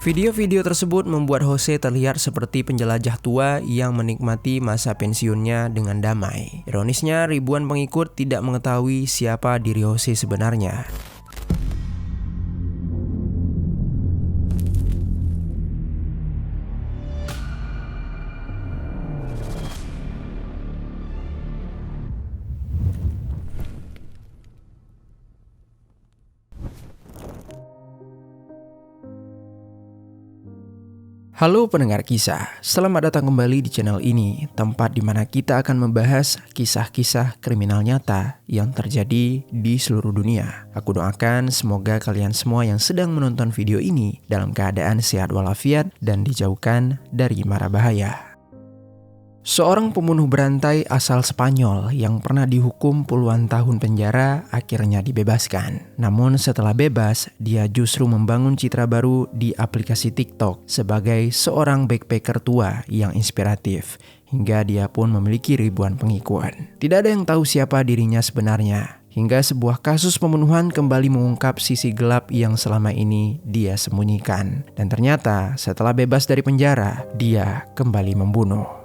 Video-video tersebut membuat Jose terlihat seperti penjelajah tua yang menikmati masa pensiunnya dengan damai. Ironisnya, ribuan pengikut tidak mengetahui siapa diri Jose sebenarnya. Halo pendengar kisah, selamat datang kembali di channel ini, tempat di mana kita akan membahas kisah-kisah kriminal nyata yang terjadi di seluruh dunia. Aku doakan semoga kalian semua yang sedang menonton video ini dalam keadaan sehat walafiat dan dijauhkan dari mara bahaya. Seorang pembunuh berantai asal Spanyol yang pernah dihukum puluhan tahun penjara akhirnya dibebaskan. Namun setelah bebas, dia justru membangun citra baru di aplikasi TikTok sebagai seorang backpacker tua yang inspiratif, hingga dia pun memiliki ribuan pengikut. Tidak ada yang tahu siapa dirinya sebenarnya, hingga sebuah kasus pembunuhan kembali mengungkap sisi gelap yang selama ini dia sembunyikan. Dan ternyata setelah bebas dari penjara, dia kembali membunuh.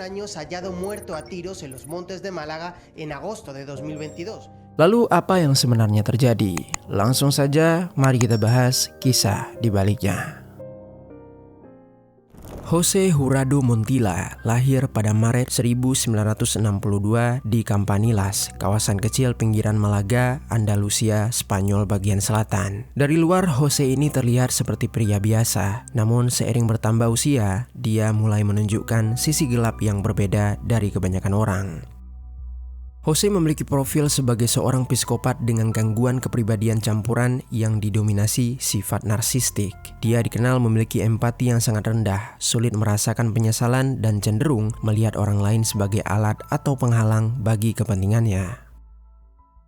Años hallado muerto a tiros en los montes de Málaga en agosto de 2022. Lalu apa yang sebenarnya terjadi? Langsung saja mari kita bahas kisah di baliknya. Jose Jurado Montilla lahir pada Maret 1962 di Campanilas, kawasan kecil pinggiran Malaga, Andalusia, Spanyol bagian selatan. Dari luar, Jose ini terlihat seperti pria biasa, namun seiring bertambah usia, dia mulai menunjukkan sisi gelap yang berbeda dari kebanyakan orang. Jose memiliki profil sebagai seorang psikopat dengan gangguan kepribadian campuran yang didominasi sifat narsistik. Dia dikenal memiliki empati yang sangat rendah, sulit merasakan penyesalan, dan cenderung melihat orang lain sebagai alat atau penghalang bagi kepentingannya.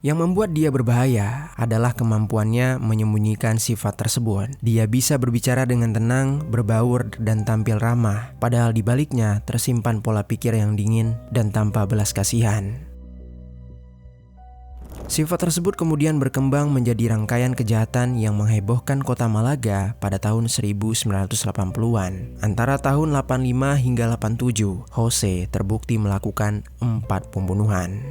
Yang membuat dia berbahaya adalah kemampuannya menyembunyikan sifat tersebut. Dia bisa berbicara dengan tenang, berbaur, dan tampil ramah, padahal di baliknya tersimpan pola pikir yang dingin dan tanpa belas kasihan. Sifat tersebut kemudian berkembang menjadi rangkaian kejahatan yang menghebohkan kota Malaga pada tahun 1980-an. Antara tahun 85 hingga 87, Jose terbukti melakukan 4 pembunuhan.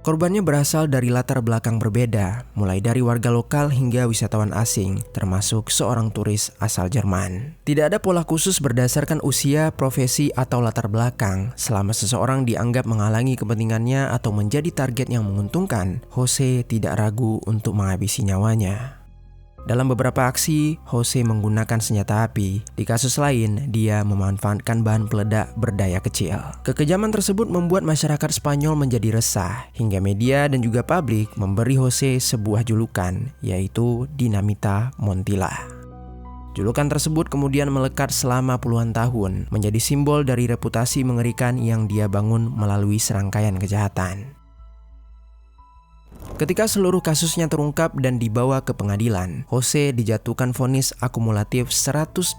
Korbannya berasal dari latar belakang berbeda, mulai dari warga lokal hingga wisatawan asing, termasuk seorang turis asal Jerman. Tidak ada pola khusus berdasarkan usia, profesi, atau latar belakang. Selama seseorang dianggap menghalangi kepentingannya atau menjadi target yang menguntungkan, Jose tidak ragu untuk menghabisi nyawanya. Dalam beberapa aksi, Jose menggunakan senjata api. Di kasus lain, dia memanfaatkan bahan peledak berdaya kecil. Kekejaman tersebut membuat masyarakat Spanyol menjadi resah, hingga media dan juga publik memberi Jose sebuah julukan, yaitu Dinamita Montilla. Julukan tersebut kemudian melekat selama puluhan tahun, menjadi simbol dari reputasi mengerikan yang dia bangun melalui serangkaian kejahatan. Ketika seluruh kasusnya terungkap dan dibawa ke pengadilan, Jose dijatuhkan vonis akumulatif 123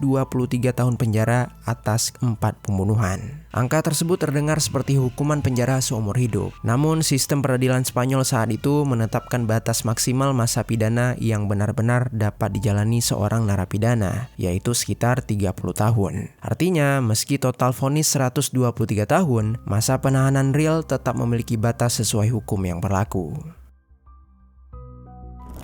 tahun penjara atas 4 pembunuhan. Angka tersebut terdengar seperti hukuman penjara seumur hidup. Namun sistem peradilan Spanyol saat itu menetapkan batas maksimal masa pidana yang benar-benar dapat dijalani seorang narapidana, yaitu sekitar 30 tahun. Artinya, meski total vonis 123 tahun, masa penahanan real tetap memiliki batas sesuai hukum yang berlaku.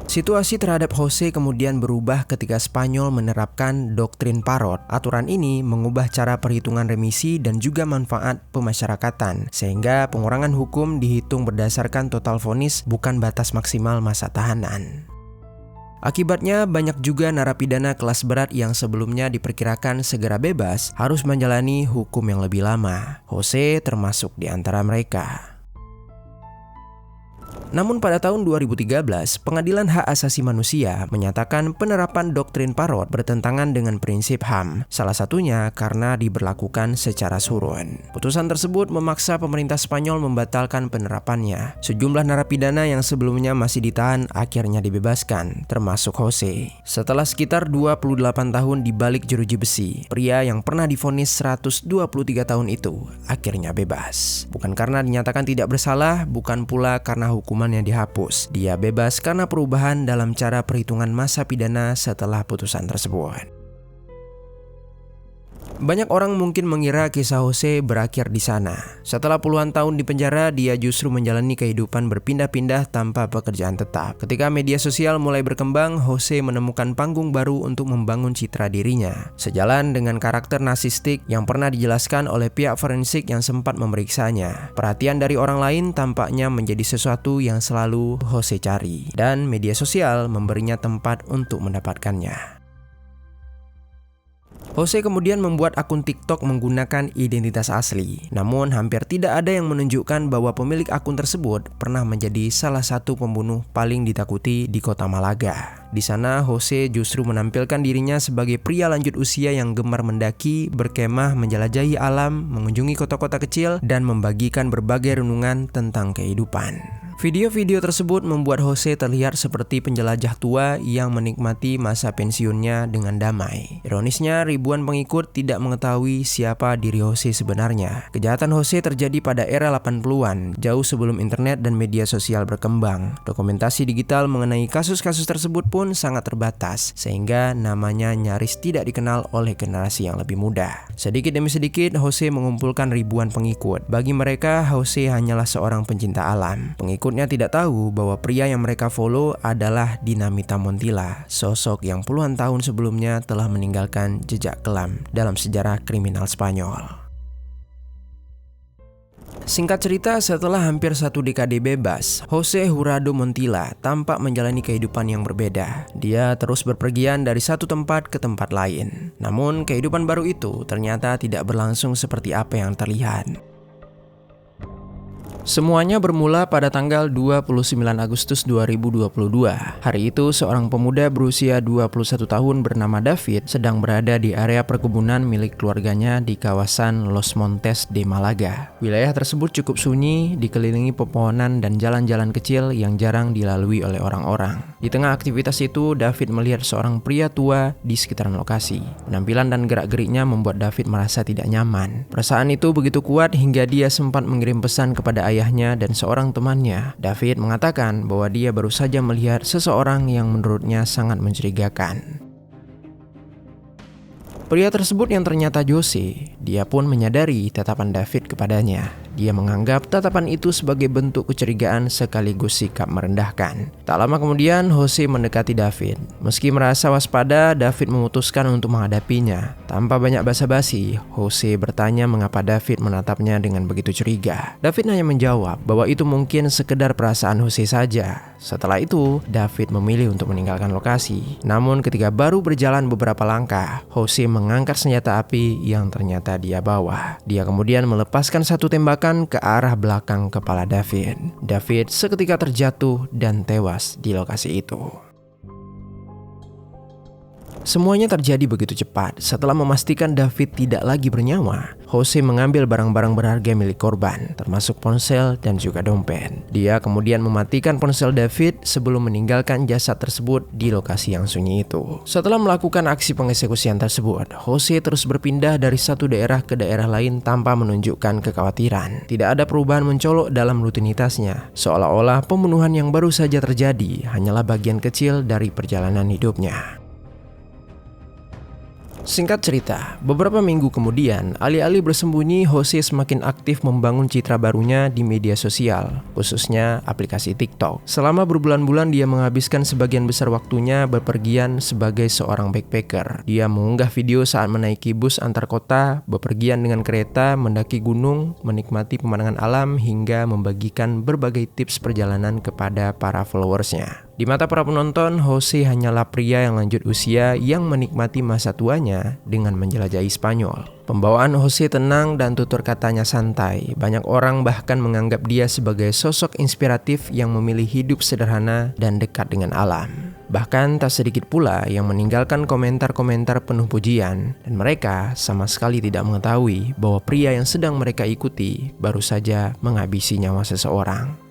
Situasi terhadap Jose kemudian berubah ketika Spanyol menerapkan doktrin Parot. Aturan ini mengubah cara perhitungan remisi dan juga manfaat pemasyarakatan, sehingga pengurangan hukum dihitung berdasarkan total vonis, bukan batas maksimal masa tahanan. Akibatnya, banyak juga narapidana kelas berat yang sebelumnya diperkirakan segera bebas harus menjalani hukum yang lebih lama. Jose termasuk di antara mereka. Namun pada tahun 2013, Pengadilan Hak Asasi Manusia menyatakan penerapan doktrin Parot bertentangan dengan prinsip HAM, salah satunya karena diberlakukan secara surun. Putusan tersebut memaksa pemerintah Spanyol membatalkan penerapannya. Sejumlah narapidana yang sebelumnya masih ditahan akhirnya dibebaskan, termasuk Jose. Setelah sekitar 28 tahun di balik jeruji besi, pria yang pernah divonis 123 tahun itu akhirnya bebas. Bukan karena dinyatakan tidak bersalah, bukan pula karena hukuman yang dihapus. Dia bebas karena perubahan dalam cara perhitungan masa pidana setelah putusan tersebut. Banyak orang mungkin mengira kisah Jose berakhir di sana. Setelah puluhan tahun di penjara, dia justru menjalani kehidupan berpindah-pindah tanpa pekerjaan tetap. Ketika media sosial mulai berkembang, Jose menemukan panggung baru untuk membangun citra dirinya. Sejalan dengan karakter narsistik yang pernah dijelaskan oleh pihak forensik yang sempat memeriksanya. Perhatian dari orang lain tampaknya menjadi sesuatu yang selalu Jose cari, dan media sosial memberinya tempat untuk mendapatkannya. Jose kemudian membuat akun TikTok menggunakan identitas asli. Namun hampir tidak ada yang menunjukkan bahwa pemilik akun tersebut pernah menjadi salah satu pembunuh paling ditakuti di kota Malaga. Di sana Jose justru menampilkan dirinya sebagai pria lanjut usia yang gemar mendaki, berkemah, menjelajahi alam, mengunjungi kota-kota kecil, dan membagikan berbagai renungan tentang kehidupan. Video-video tersebut membuat Jose terlihat seperti penjelajah tua yang menikmati masa pensiunnya dengan damai. Ironisnya, ribuan pengikut tidak mengetahui siapa diri Jose sebenarnya. Kejahatan Jose terjadi pada era 80-an, jauh sebelum internet dan media sosial berkembang. Dokumentasi digital mengenai kasus-kasus tersebut pun sangat terbatas, sehingga namanya nyaris tidak dikenal oleh generasi yang lebih muda. Sedikit demi sedikit, Jose mengumpulkan ribuan pengikut. Bagi mereka, Jose hanyalah seorang pencinta alam. Pengikutnya tidak tahu bahwa pria yang mereka follow adalah Dinamita Montilla, sosok yang puluhan tahun sebelumnya telah meninggalkan jejak kelam dalam sejarah kriminal Spanyol. Singkat cerita, setelah hampir satu dekade bebas, Jose Jurado Montilla tampak menjalani kehidupan yang berbeda. Dia terus berpergian dari satu tempat ke tempat lain. Namun, kehidupan baru itu ternyata tidak berlangsung seperti apa yang terlihat. Semuanya bermula pada tanggal 29 Agustus 2022. Hari itu, seorang pemuda berusia 21 tahun bernama David sedang berada di area perkebunan milik keluarganya di kawasan Los Montes de Malaga. Wilayah tersebut cukup sunyi, dikelilingi pepohonan dan jalan-jalan kecil yang jarang dilalui oleh orang-orang. Di tengah aktivitas itu, David melihat seorang pria tua di sekitaran lokasi. Penampilan dan gerak-geriknya membuat David merasa tidak nyaman. Perasaan itu begitu kuat hingga dia sempat mengirim pesan kepada ayahnya dan seorang temannya. David mengatakan bahwa dia baru saja melihat seseorang yang menurutnya sangat mencurigakan. Pria tersebut yang ternyata Jose, dia pun menyadari tatapan David kepadanya. Dia menganggap tatapan itu sebagai bentuk kecurigaan sekaligus sikap merendahkan. Tak lama kemudian, Jose mendekati David. Meski merasa waspada, David memutuskan untuk menghadapinya. Tanpa banyak basa-basi, Jose bertanya mengapa David menatapnya dengan begitu curiga. David hanya menjawab bahwa itu mungkin sekedar perasaan Jose saja. Setelah itu, David memilih untuk meninggalkan lokasi. Namun ketika baru berjalan beberapa langkah, Jose mengangkat senjata api yang ternyata dia bawa. Dia kemudian melepaskan satu tembakan ke arah belakang kepala David. David seketika terjatuh dan tewas di lokasi itu. Semuanya terjadi begitu cepat. Setelah memastikan David tidak lagi bernyawa, Jose mengambil barang-barang berharga milik korban, termasuk ponsel dan juga dompet. Dia kemudian mematikan ponsel David sebelum meninggalkan jasad tersebut di lokasi yang sunyi itu. Setelah melakukan aksi pengeksekusian tersebut, Jose terus berpindah dari satu daerah ke daerah lain tanpa menunjukkan kekhawatiran. Tidak ada perubahan mencolok dalam rutinitasnya, seolah-olah pembunuhan yang baru saja terjadi hanyalah bagian kecil dari perjalanan hidupnya. Singkat cerita, beberapa minggu kemudian, alih-alih bersembunyi, Jose semakin aktif membangun citra barunya di media sosial, khususnya aplikasi TikTok. Selama berbulan-bulan dia menghabiskan sebagian besar waktunya berpergian sebagai seorang backpacker. Dia mengunggah video saat menaiki bus antar kota, bepergian dengan kereta, mendaki gunung, menikmati pemandangan alam, hingga membagikan berbagai tips perjalanan kepada para followersnya. Di mata para penonton, Jose hanyalah pria yang lanjut usia yang menikmati masa tuanya dengan menjelajahi Spanyol. Pembawaan Jose tenang dan tutur katanya santai. Banyak orang bahkan menganggap dia sebagai sosok inspiratif yang memilih hidup sederhana dan dekat dengan alam. Bahkan tak sedikit pula yang meninggalkan komentar-komentar penuh pujian, dan mereka sama sekali tidak mengetahui bahwa pria yang sedang mereka ikuti baru saja menghabisi nyawa seseorang.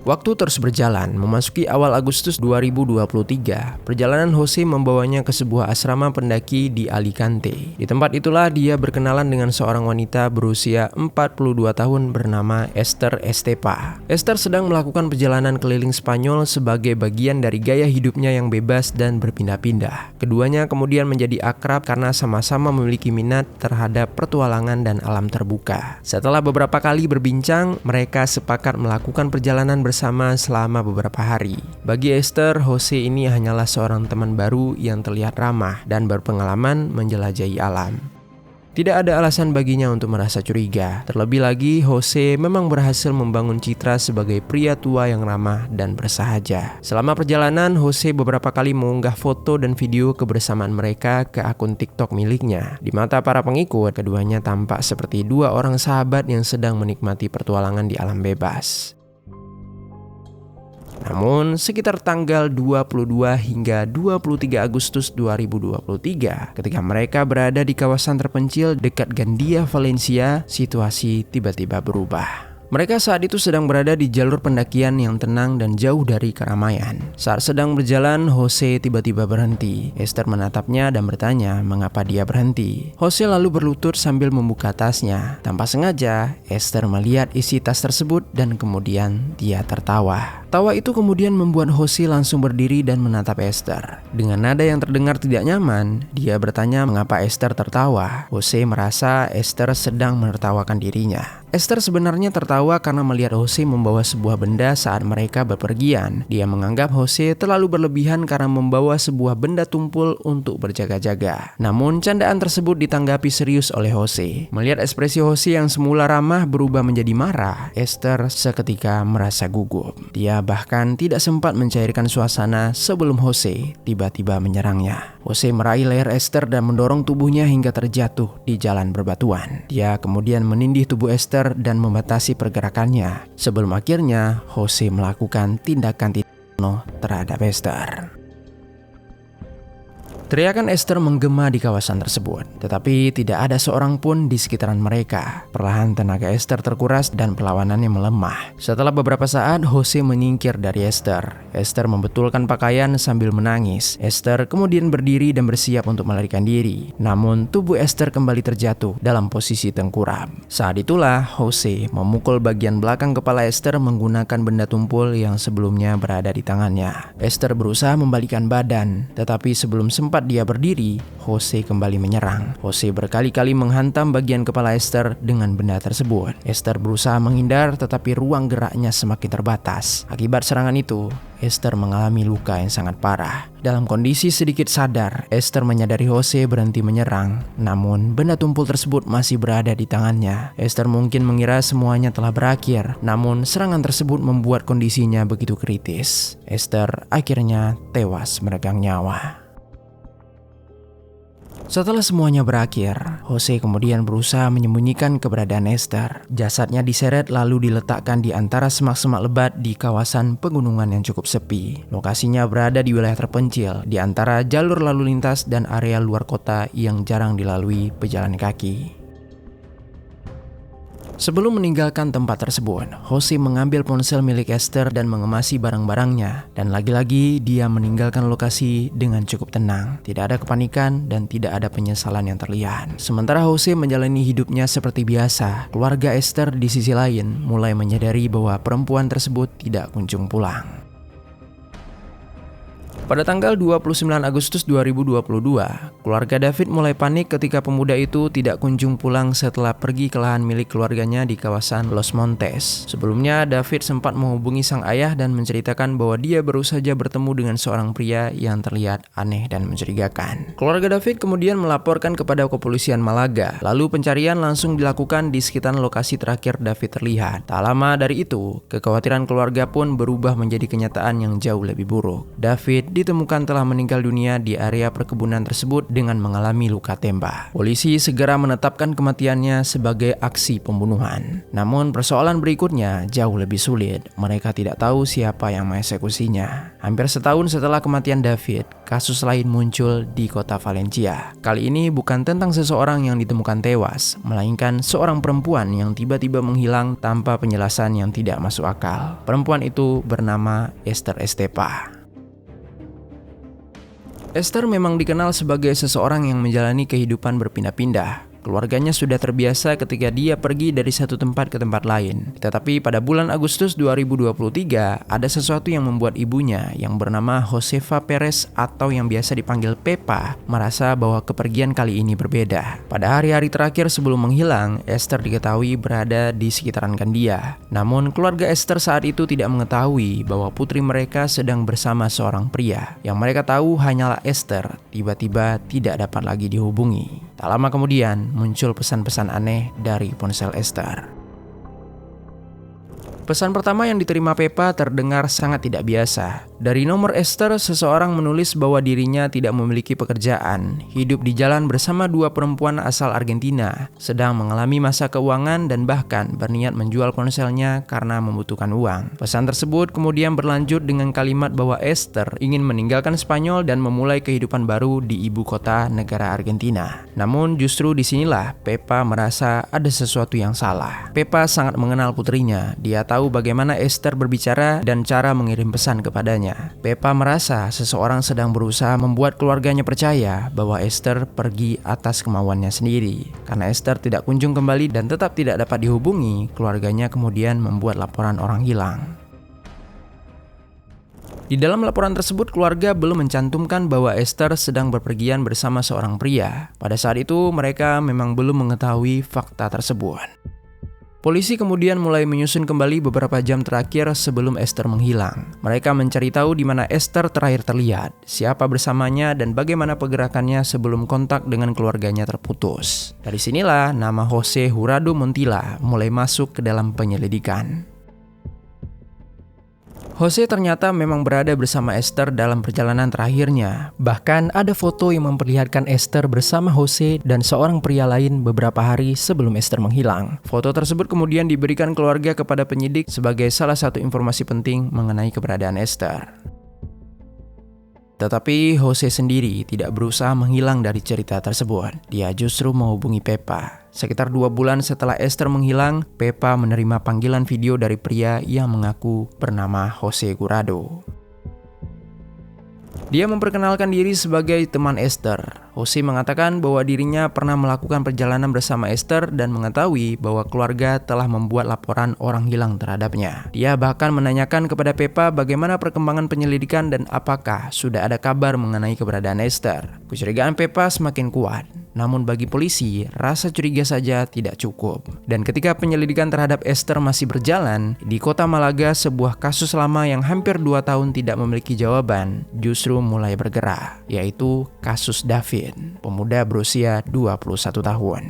Waktu terus berjalan, memasuki awal Agustus 2023, perjalanan Jose membawanya ke sebuah asrama pendaki di Alicante. Di tempat itulah dia berkenalan dengan seorang wanita berusia 42 tahun bernama Esther Estepa. Esther sedang melakukan perjalanan keliling Spanyol sebagai bagian dari gaya hidupnya yang bebas dan berpindah-pindah. Keduanya kemudian menjadi akrab karena sama-sama memiliki minat terhadap petualangan dan alam terbuka. Setelah beberapa kali berbincang, mereka sepakat melakukan perjalanan bersama selama beberapa hari. Bagi Esther, Jose ini hanyalah seorang teman baru yang terlihat ramah dan berpengalaman menjelajahi alam. Tidak ada alasan baginya untuk merasa curiga. Terlebih lagi, Jose memang berhasil membangun citra sebagai pria tua yang ramah dan bersahaja. Selama perjalanan, Jose beberapa kali mengunggah foto dan video kebersamaan mereka ke akun TikTok miliknya. Di mata para pengikut, keduanya tampak seperti dua orang sahabat yang sedang menikmati pertualangan di alam bebas. Namun, sekitar tanggal 22 hingga 23 Agustus 2023, ketika mereka berada di kawasan terpencil dekat Gandia, Valencia, situasi tiba-tiba berubah. Mereka saat itu sedang berada di jalur pendakian yang tenang dan jauh dari keramaian. Saat sedang berjalan, Jose tiba-tiba berhenti. Esther menatapnya dan bertanya mengapa dia berhenti. Jose lalu berlutut sambil membuka tasnya. Tanpa sengaja, Esther melihat isi tas tersebut dan kemudian dia tertawa. Tawa itu kemudian membuat Jose langsung berdiri dan menatap Esther. Dengan nada yang terdengar tidak nyaman, dia bertanya mengapa Esther tertawa. Jose merasa Esther sedang menertawakan dirinya. Esther sebenarnya tertawa karena melihat Jose membawa sebuah benda saat mereka bepergian. Dia menganggap Jose terlalu berlebihan karena membawa sebuah benda tumpul untuk berjaga-jaga. Namun candaan tersebut ditanggapi serius oleh Jose. Melihat ekspresi Jose yang semula ramah berubah menjadi marah, Esther seketika merasa gugup. Dia bahkan tidak sempat mencairkan suasana sebelum Jose tiba-tiba menyerangnya. Jose meraih leher Esther dan mendorong tubuhnya hingga terjatuh di jalan berbatuan. Dia kemudian menindih tubuh Esther dan membatasi pergerakannya. Sebelum akhirnya Jose melakukan tindakan terhadap Esther. Teriakan Esther menggema di kawasan tersebut, tetapi tidak ada seorang pun di sekitaran mereka. Perlahan tenaga Esther terkuras dan perlawanannya melemah. Setelah beberapa saat, Jose menyingkir dari Esther. Esther membetulkan pakaian sambil menangis. Esther kemudian berdiri dan bersiap untuk melarikan diri. Namun, tubuh Esther kembali terjatuh dalam posisi tengkurap. Saat itulah, Jose memukul bagian belakang kepala Esther menggunakan benda tumpul yang sebelumnya berada di tangannya. Esther berusaha membalikkan badan, tetapi sebelum sempat dia berdiri, Jose kembali menyerang. Jose berkali-kali menghantam bagian kepala Esther dengan benda tersebut. Esther berusaha menghindar tetapi ruang geraknya semakin terbatas. Akibat serangan itu, Esther mengalami luka yang sangat parah. Dalam kondisi sedikit sadar, Esther menyadari Jose berhenti menyerang. Namun, benda tumpul tersebut masih berada di tangannya. Esther mungkin mengira semuanya telah berakhir. Namun, serangan tersebut membuat kondisinya begitu kritis. Esther akhirnya tewas meregang nyawa. Setelah semuanya berakhir, Jose kemudian berusaha menyembunyikan keberadaan Esther. Jasadnya diseret lalu diletakkan di antara semak-semak lebat di kawasan pegunungan yang cukup sepi. Lokasinya berada di wilayah terpencil, di antara jalur lalu lintas dan area luar kota yang jarang dilalui pejalan kaki. Sebelum meninggalkan tempat tersebut, Jose mengambil ponsel milik Esther dan mengemasi barang-barangnya. Dan lagi-lagi dia meninggalkan lokasi dengan cukup tenang. Tidak ada kepanikan dan tidak ada penyesalan yang terlihat. Sementara Jose menjalani hidupnya seperti biasa, keluarga Esther di sisi lain mulai menyadari bahwa perempuan tersebut tidak kunjung pulang. Pada tanggal 29 Agustus 2022, keluarga David mulai panik ketika pemuda itu tidak kunjung pulang setelah pergi ke lahan milik keluarganya di kawasan Los Montes. Sebelumnya, David sempat menghubungi sang ayah dan menceritakan bahwa dia baru saja bertemu dengan seorang pria yang terlihat aneh dan mencurigakan. Keluarga David kemudian melaporkan kepada kepolisian Malaga. Lalu pencarian langsung dilakukan di sekitar lokasi terakhir David terlihat. Tak lama dari itu, kekhawatiran keluarga pun berubah menjadi kenyataan yang jauh lebih buruk. David ditemukan telah meninggal dunia di area perkebunan tersebut dengan mengalami luka tembak. Polisi segera menetapkan kematiannya sebagai aksi pembunuhan. Namun persoalan berikutnya jauh lebih sulit. Mereka tidak tahu siapa yang mengeksekusinya. Hampir setahun setelah kematian David, kasus lain muncul di kota Valencia. Kali ini bukan tentang seseorang yang ditemukan tewas, melainkan seorang perempuan yang tiba-tiba menghilang tanpa penjelasan yang tidak masuk akal. Perempuan itu bernama Esther Estepa. Esther memang dikenal sebagai seseorang yang menjalani kehidupan berpindah-pindah. Keluarganya sudah terbiasa ketika dia pergi dari satu tempat ke tempat lain. Tetapi pada bulan Agustus 2023, ada sesuatu yang membuat ibunya yang bernama Josefa Perez atau yang biasa dipanggil Pepa merasa bahwa kepergian kali ini berbeda. Pada hari-hari terakhir sebelum menghilang, Esther diketahui berada di sekitaran Gandia. Namun keluarga Esther saat itu tidak mengetahui bahwa putri mereka sedang bersama seorang pria. Yang mereka tahu hanyalah Esther tiba-tiba tidak dapat lagi dihubungi. Tak lama kemudian, muncul pesan-pesan aneh dari ponsel Esther. Pesan pertama yang diterima Pepa terdengar sangat tidak biasa. Dari nomor Esther, seseorang menulis bahwa dirinya tidak memiliki pekerjaan, hidup di jalan bersama dua perempuan asal Argentina, sedang mengalami masa keuangan dan bahkan berniat menjual ponselnya karena membutuhkan uang. Pesan tersebut kemudian berlanjut dengan kalimat bahwa Esther ingin meninggalkan Spanyol dan memulai kehidupan baru di ibu kota negara Argentina. Namun justru disinilah Pepa merasa ada sesuatu yang salah. Pepa sangat mengenal putrinya. Dia tahu bagaimana Esther berbicara dan cara mengirim pesan kepadanya. Pepa merasa seseorang sedang berusaha membuat keluarganya percaya bahwa Esther pergi atas kemauannya sendiri. Karena Esther tidak kunjung kembali dan tetap tidak dapat dihubungi, keluarganya kemudian membuat laporan orang hilang. Di dalam laporan tersebut, keluarga belum mencantumkan bahwa Esther sedang berpergian bersama seorang pria. Pada saat itu, mereka memang belum mengetahui fakta tersebut. Polisi kemudian mulai menyusun kembali beberapa jam terakhir sebelum Esther menghilang. Mereka mencari tahu di mana Esther terakhir terlihat, siapa bersamanya, dan bagaimana pergerakannya sebelum kontak dengan keluarganya terputus. Dari sinilah nama Jose Jurado Montilla mulai masuk ke dalam penyelidikan. Jose ternyata memang berada bersama Esther dalam perjalanan terakhirnya. Bahkan ada foto yang memperlihatkan Esther bersama Jose dan seorang pria lain beberapa hari sebelum Esther menghilang. Foto tersebut kemudian diberikan keluarga kepada penyidik sebagai salah satu informasi penting mengenai keberadaan Esther. Tetapi Jose sendiri tidak berusaha menghilang dari cerita tersebut. Dia justru menghubungi Pepa. Sekitar 2 bulan setelah Esther menghilang, Pepa menerima panggilan video dari pria yang mengaku bernama Jose Jurado. Dia memperkenalkan diri sebagai teman Esther. Jose mengatakan bahwa dirinya pernah melakukan perjalanan bersama Esther dan mengetahui bahwa keluarga telah membuat laporan orang hilang terhadapnya. Dia bahkan menanyakan kepada Pepa bagaimana perkembangan penyelidikan dan apakah sudah ada kabar mengenai keberadaan Esther. Kecurigaan Pepa semakin kuat. Namun bagi polisi, rasa curiga saja tidak cukup. Dan ketika penyelidikan terhadap Esther masih berjalan, di kota Malaga sebuah kasus lama yang hampir 2 tahun tidak memiliki jawaban justru mulai bergerak, yaitu kasus David, pemuda berusia 21 tahun.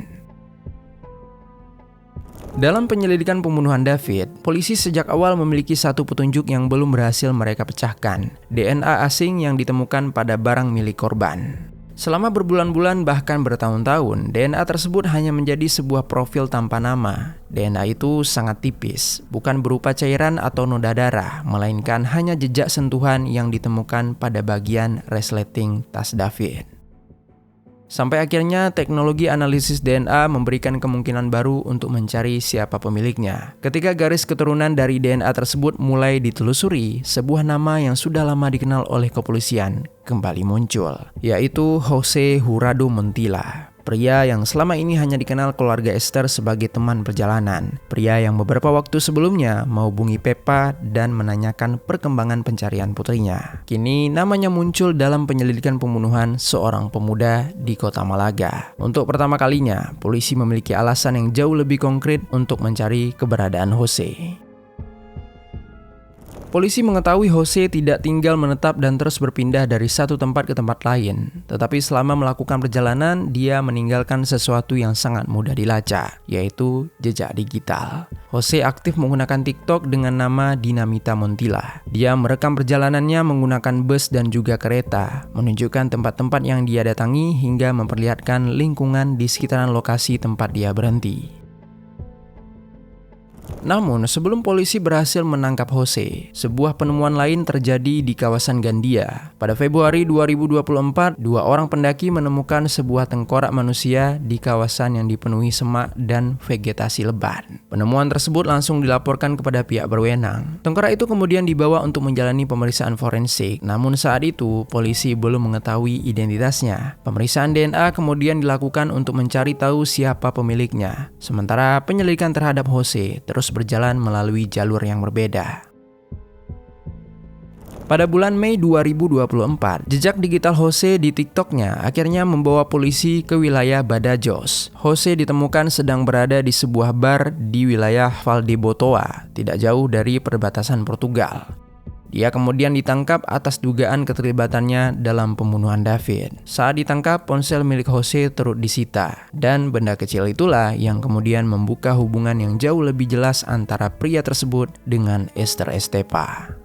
Dalam penyelidikan pembunuhan David, polisi sejak awal memiliki satu petunjuk yang belum berhasil mereka pecahkan, DNA asing yang ditemukan pada barang milik korban. Selama berbulan-bulan bahkan bertahun-tahun, DNA tersebut hanya menjadi sebuah profil tanpa nama. DNA itu sangat tipis, bukan berupa cairan atau noda darah, melainkan hanya jejak sentuhan yang ditemukan pada bagian resleting tas David. Sampai akhirnya teknologi analisis DNA memberikan kemungkinan baru untuk mencari siapa pemiliknya. Ketika garis keturunan dari DNA tersebut mulai ditelusuri, sebuah nama yang sudah lama dikenal oleh kepolisian kembali muncul, yaitu Jose Jurado Montilla. Pria yang selama ini hanya dikenal keluarga Esther sebagai teman perjalanan. Pria yang beberapa waktu sebelumnya menghubungi Pepa dan menanyakan perkembangan pencarian putrinya. Kini namanya muncul dalam penyelidikan pembunuhan seorang pemuda di kota Malaga. Untuk pertama kalinya, polisi memiliki alasan yang jauh lebih konkret untuk mencari keberadaan Jose. Polisi mengetahui Jose tidak tinggal menetap dan terus berpindah dari satu tempat ke tempat lain. Tetapi selama melakukan perjalanan, dia meninggalkan sesuatu yang sangat mudah dilacak, yaitu jejak digital. Jose aktif menggunakan TikTok dengan nama Dinamita Montilla. Dia merekam perjalanannya menggunakan bus dan juga kereta, menunjukkan tempat-tempat yang dia datangi hingga memperlihatkan lingkungan di sekitaran lokasi tempat dia berhenti. Namun, sebelum polisi berhasil menangkap Jose, sebuah penemuan lain terjadi di kawasan Gandia. Pada Februari 2024, 2 orang pendaki menemukan sebuah tengkorak manusia di kawasan yang dipenuhi semak dan vegetasi lebat. Penemuan tersebut langsung dilaporkan kepada pihak berwenang. Tengkorak itu kemudian dibawa untuk menjalani pemeriksaan forensik, namun saat itu polisi belum mengetahui identitasnya. Pemeriksaan DNA kemudian dilakukan untuk mencari tahu siapa pemiliknya. Sementara penyelidikan terhadap Jose terus berjalan melalui jalur yang berbeda. Pada bulan Mei 2024, jejak digital Jose di TikToknya akhirnya membawa polisi ke wilayah Badajoz. Jose ditemukan sedang berada di sebuah bar di wilayah Valdebotoa, tidak jauh dari perbatasan Portugal. Dia kemudian ditangkap atas dugaan keterlibatannya dalam pembunuhan David. Saat ditangkap, ponsel milik Jose turut disita, dan benda kecil itulah yang kemudian membuka hubungan yang jauh lebih jelas antara pria tersebut dengan Esther Estepa.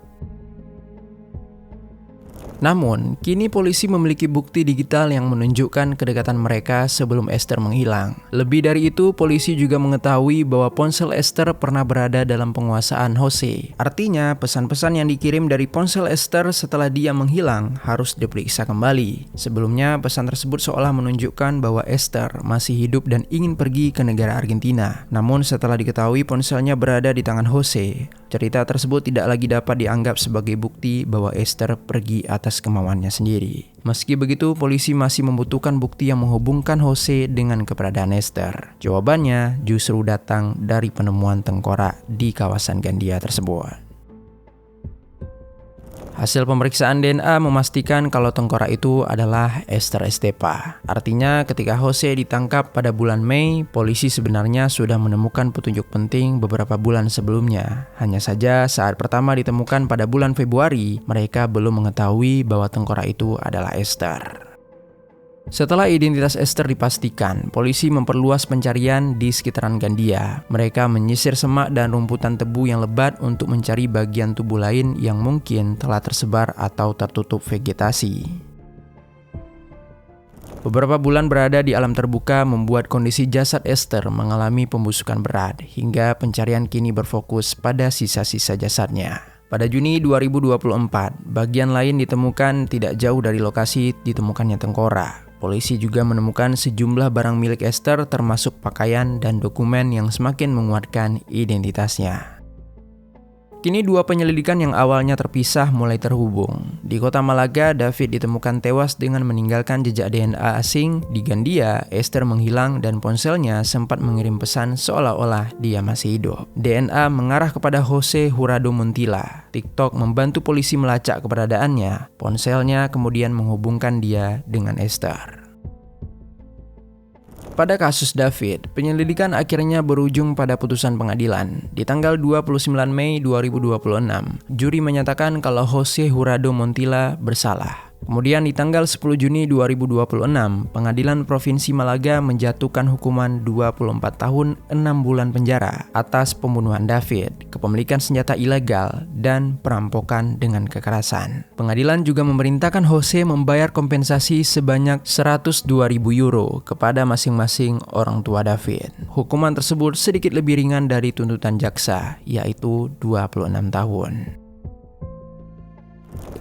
Namun, kini polisi memiliki bukti digital yang menunjukkan kedekatan mereka sebelum Esther menghilang. Lebih dari itu, polisi juga mengetahui bahwa ponsel Esther pernah berada dalam penguasaan Jose. Artinya, pesan-pesan yang dikirim dari ponsel Esther setelah dia menghilang harus diperiksa kembali. Sebelumnya, pesan tersebut seolah menunjukkan bahwa Esther masih hidup dan ingin pergi ke negara Argentina. Namun, setelah diketahui ponselnya berada di tangan Jose, cerita tersebut tidak lagi dapat dianggap sebagai bukti bahwa Esther pergi atas kemauannya sendiri. Meski begitu, polisi masih membutuhkan bukti yang menghubungkan Jose dengan keberadaan Esther. Jawabannya justru datang dari penemuan tengkorak di kawasan Gandia tersebut. Hasil pemeriksaan DNA memastikan kalau tengkorak itu adalah Esther Estepa. Artinya ketika Jose ditangkap pada bulan Mei, polisi sebenarnya sudah menemukan petunjuk penting beberapa bulan sebelumnya. Hanya saja saat pertama ditemukan pada bulan Februari, mereka belum mengetahui bahwa tengkorak itu adalah Esther. Setelah identitas Esther dipastikan, polisi memperluas pencarian di sekitaran Gandia. Mereka menyisir semak dan rumputan tebu yang lebat untuk mencari bagian tubuh lain yang mungkin telah tersebar atau tertutup vegetasi. Beberapa bulan berada di alam terbuka membuat kondisi jasad Esther mengalami pembusukan berat, hingga pencarian kini berfokus pada sisa-sisa jasadnya. Pada Juni 2024, bagian lain ditemukan tidak jauh dari lokasi ditemukannya tengkorak. Polisi juga menemukan sejumlah barang milik Esther termasuk pakaian dan dokumen yang semakin menguatkan identitasnya. Kini dua penyelidikan yang awalnya terpisah mulai terhubung. Di kota Malaga, David ditemukan tewas dengan meninggalkan jejak DNA asing. Di Gandia, Esther menghilang dan ponselnya sempat mengirim pesan seolah-olah dia masih hidup. DNA mengarah kepada Jose Jurado Montilla. TikTok membantu polisi melacak keberadaannya. Ponselnya kemudian menghubungkan dia dengan Esther. Pada kasus David, penyelidikan akhirnya berujung pada putusan pengadilan. Di tanggal 29 Mei 2026, juri menyatakan kalau Jose Jurado Montilla bersalah. Kemudian di tanggal 10 Juni 2026, Pengadilan Provinsi Malaga menjatuhkan hukuman 24 tahun 6 bulan penjara atas pembunuhan David, kepemilikan senjata ilegal, dan perampokan dengan kekerasan. Pengadilan juga memerintahkan Jose membayar kompensasi sebanyak 102.000 euro kepada masing-masing orang tua David. Hukuman tersebut sedikit lebih ringan dari tuntutan jaksa, yaitu 26 tahun.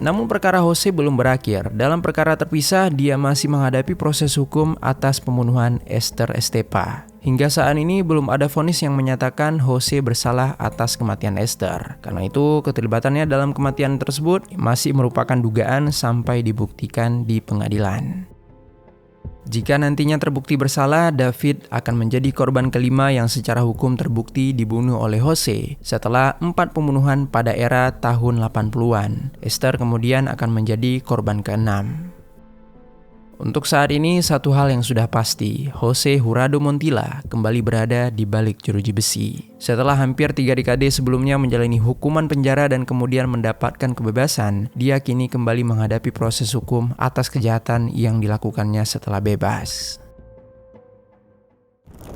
Namun perkara Jose belum berakhir. Dalam perkara terpisah, dia masih menghadapi proses hukum atas pembunuhan Esther Estepa. Hingga saat ini belum ada vonis yang menyatakan Jose bersalah atas kematian Esther. Karena itu, keterlibatannya dalam kematian tersebut masih merupakan dugaan sampai dibuktikan di pengadilan. Jika nantinya terbukti bersalah, David akan menjadi korban kelima yang secara hukum terbukti dibunuh oleh Jose setelah 4 pembunuhan pada era tahun 80-an. Esther kemudian akan menjadi korban ke-6. Untuk saat ini, satu hal yang sudah pasti, Jose Jurado Montilla kembali berada di balik jeruji besi. Setelah hampir 3 dekade sebelumnya menjalani hukuman penjara dan kemudian mendapatkan kebebasan, dia kini kembali menghadapi proses hukum atas kejahatan yang dilakukannya setelah bebas.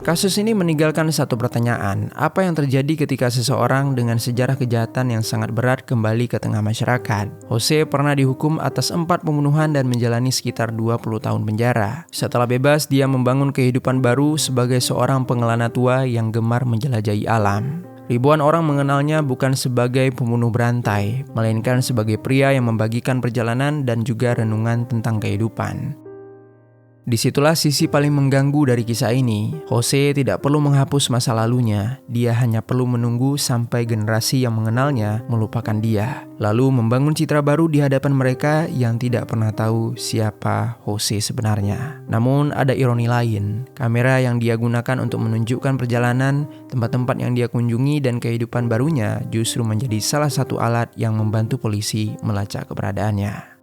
Kasus ini meninggalkan satu pertanyaan, apa yang terjadi ketika seseorang dengan sejarah kejahatan yang sangat berat kembali ke tengah masyarakat? Jose pernah dihukum atas 4 pembunuhan dan menjalani sekitar 20 tahun penjara. Setelah bebas, dia membangun kehidupan baru sebagai seorang pengelana tua yang gemar menjelajahi alam. Ribuan orang mengenalnya bukan sebagai pembunuh berantai, melainkan sebagai pria yang membagikan perjalanan dan juga renungan tentang kehidupan. Disitulah sisi paling mengganggu dari kisah ini. Jose tidak perlu menghapus masa lalunya, dia hanya perlu menunggu sampai generasi yang mengenalnya melupakan dia, lalu membangun citra baru di hadapan mereka yang tidak pernah tahu siapa Jose sebenarnya. Namun ada ironi lain, kamera yang dia gunakan untuk menunjukkan perjalanan, tempat-tempat yang dia kunjungi dan kehidupan barunya justru menjadi salah satu alat yang membantu polisi melacak keberadaannya.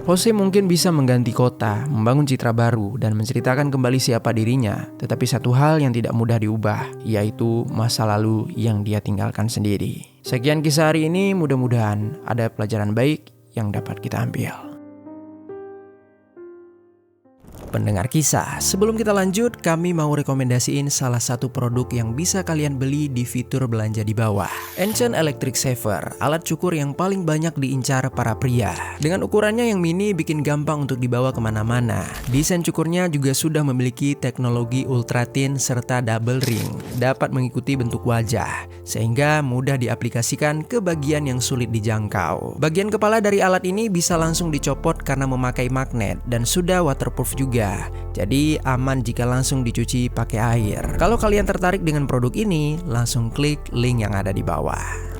Jose mungkin bisa mengganti kota, membangun citra baru, dan menceritakan kembali siapa dirinya. Tetapi satu hal yang tidak mudah diubah, yaitu masa lalu yang dia tinggalkan sendiri. Sekian kisah hari ini, mudah-mudahan ada pelajaran baik yang dapat kita ambil. Pendengar kisah, sebelum kita lanjut, kami mau rekomendasiin salah satu produk yang bisa kalian beli di fitur belanja di bawah. Ancient Electric Saver, alat cukur yang paling banyak diincar para pria. Dengan ukurannya yang mini, bikin gampang untuk dibawa kemana-mana. Desain cukurnya juga sudah memiliki teknologi ultra thin serta double ring, dapat mengikuti bentuk wajah, sehingga mudah diaplikasikan ke bagian yang sulit dijangkau. Bagian kepala dari alat ini bisa langsung dicopot karena memakai magnet dan sudah waterproof juga. Jadi aman jika langsung dicuci pakai air. Kalau kalian tertarik dengan produk ini, langsung klik link yang ada di bawah.